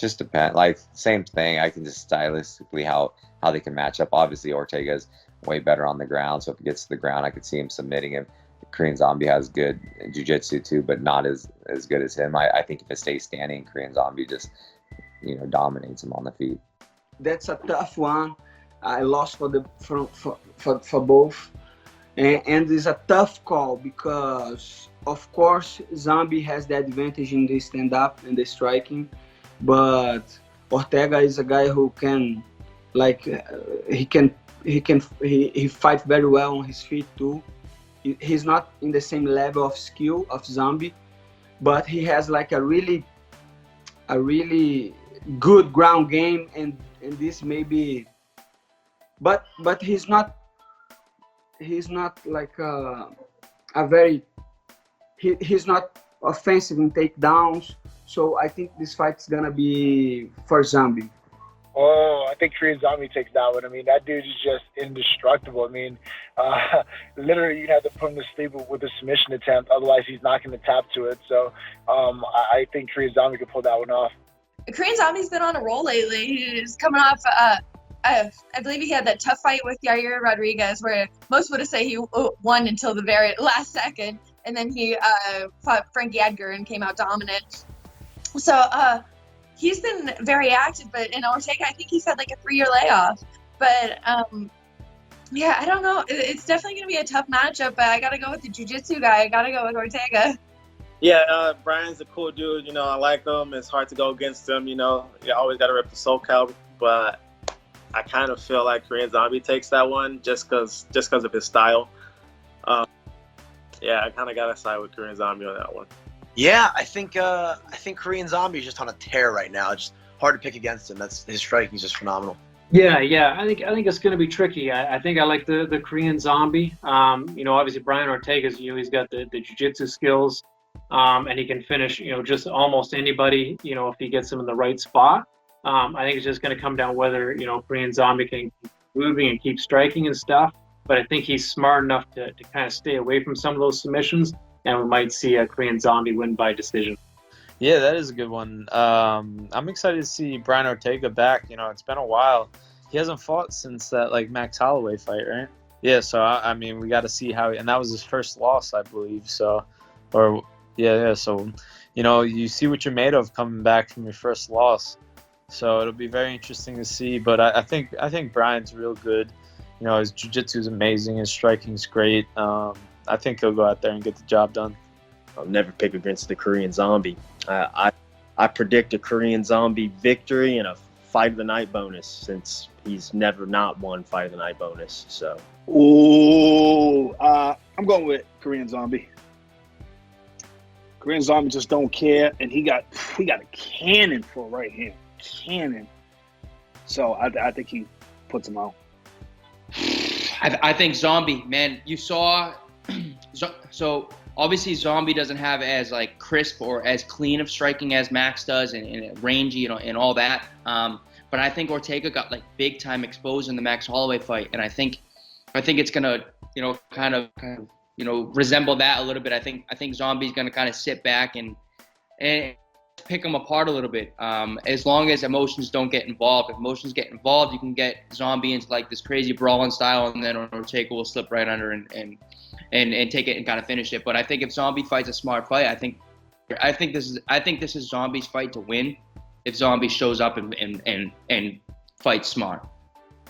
just depend. Like same thing. I can just stylistically how they can match up. Obviously, Ortega's way better on the ground, so if he gets to the ground, I could see him submitting him. Korean Zombie has good jiu-jitsu too, but not as good as him. I think if it stays standing, Korean Zombie just dominates him on the feet. That's a tough one. I lost for both, and it's a tough call because of course Zombie has the advantage in the stand-up and the striking, but Ortega is a guy who can, like, he fights very well on his feet too. He's not in the same level of skill of Zombie, but he has like a really good ground game, and this maybe, but he's not like he's not offensive in takedowns. So I think this fight's gonna be for Zombie. Oh, I think Korean Zombie takes that one. I mean, that dude is just indestructible. I mean, literally, you'd have to put him to sleep with a submission attempt. Otherwise, he's not going to tap to it. So I think Korean Zombie could pull that one off. Korean Zombie's been on a roll lately. He's coming off, I believe he had that tough fight with Yair Rodriguez where most would have said he won until the very last second. And then he fought Frankie Edgar and came out dominant. So, he's been very active, but in Ortega, I think he's had like a 3-year layoff. But yeah, I don't know. It's definitely going to be a tough matchup, but I got to go with the jiu-jitsu guy. I got to go with Ortega. Yeah, Brian's a cool dude. I like him. It's hard to go against him. You always got to rep the SoCal, but I kind of feel like Korean Zombie takes that one just because of his style. Yeah, I kind of got to side with Korean Zombie on that one. Yeah, I think Korean Zombie is just on a tear right now. It's hard to pick against him. His striking is just phenomenal. Yeah. I think it's going to be tricky. I think I like the Korean Zombie. Obviously Brian Ortega's he's got the jiu-jitsu skills, and he can finish just almost anybody. If he gets him in the right spot. I think it's just going to come down whether Korean Zombie can keep moving and keep striking and stuff. But I think he's smart enough to kind of stay away from some of those submissions. And we might see a Korean Zombie win by decision. Yeah, that is a good one. I'm excited to see Brian Ortega back. It's been a while. He hasn't fought since that Max Holloway fight, right? Yeah, so I mean, we got to see how, and that was his first loss, I believe. So, So you see what you're made of coming back from your first loss. So it'll be very interesting to see. But I think Brian's real good. His jiu-jitsu is amazing. His striking's great. I think he'll go out there and get the job done. I'll never pick against the Korean Zombie. I predict a Korean Zombie victory and a fight of the night bonus since he's never not won fight of the night bonus. So, I'm going with Korean Zombie. Korean Zombie just don't care, and he got a cannon for right here, cannon. So I think he puts him out. I think Zombie, man, you saw. So obviously Zombie doesn't have as crisp or as clean of striking as Max does and rangy and all that. But I think Ortega got big time exposed in the Max Holloway fight, and I think it's gonna kind of resemble that a little bit. I think Zombie's gonna kind of sit back and pick them apart a little bit. As long as emotions don't get involved. If emotions get involved, you can get Zombie into this crazy brawling style, and then Ortega will slip right under and take it and kind of finish it. But I think if Zombie fights a smart fight, I think this is Zombie's fight to win. If Zombie shows up and fights smart.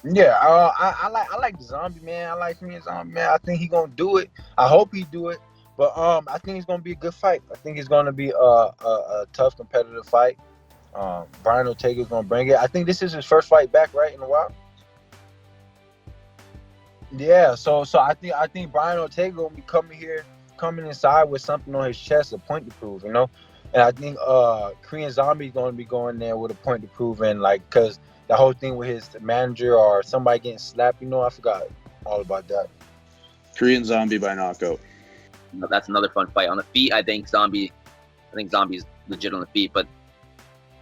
Yeah, I like Zombie, man. I like me and Zombie, man. I think he's gonna do it. I hope he do it. But I think it's gonna be a good fight. I think it's gonna be a tough competitive fight. Brian Ortega is gonna bring it. I think this is his first fight back, right, in a while. Yeah, so I think Brian Ortega will be coming inside with something on his chest, a point to prove, And I think Korean Zombie is going to be going there with a point to prove, and because the whole thing with his manager or somebody getting slapped, I forgot all about that. Korean Zombie by knockout. That's another fun fight. On the feet, I think Zombie's legit on the feet, but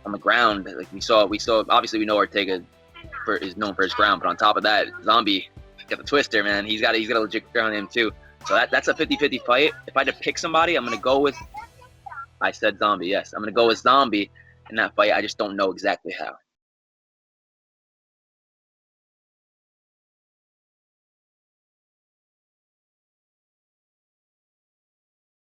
on the ground, we saw. Obviously, we know Ortega is known for his ground, but on top of that, Zombie got the twister, man. He's got a legit ground in him too. So that's a 50-50 fight. If I had to pick somebody, I'm gonna go with. I said Zombie. Yes, I'm gonna go with Zombie. in that fight. I just don't know exactly how.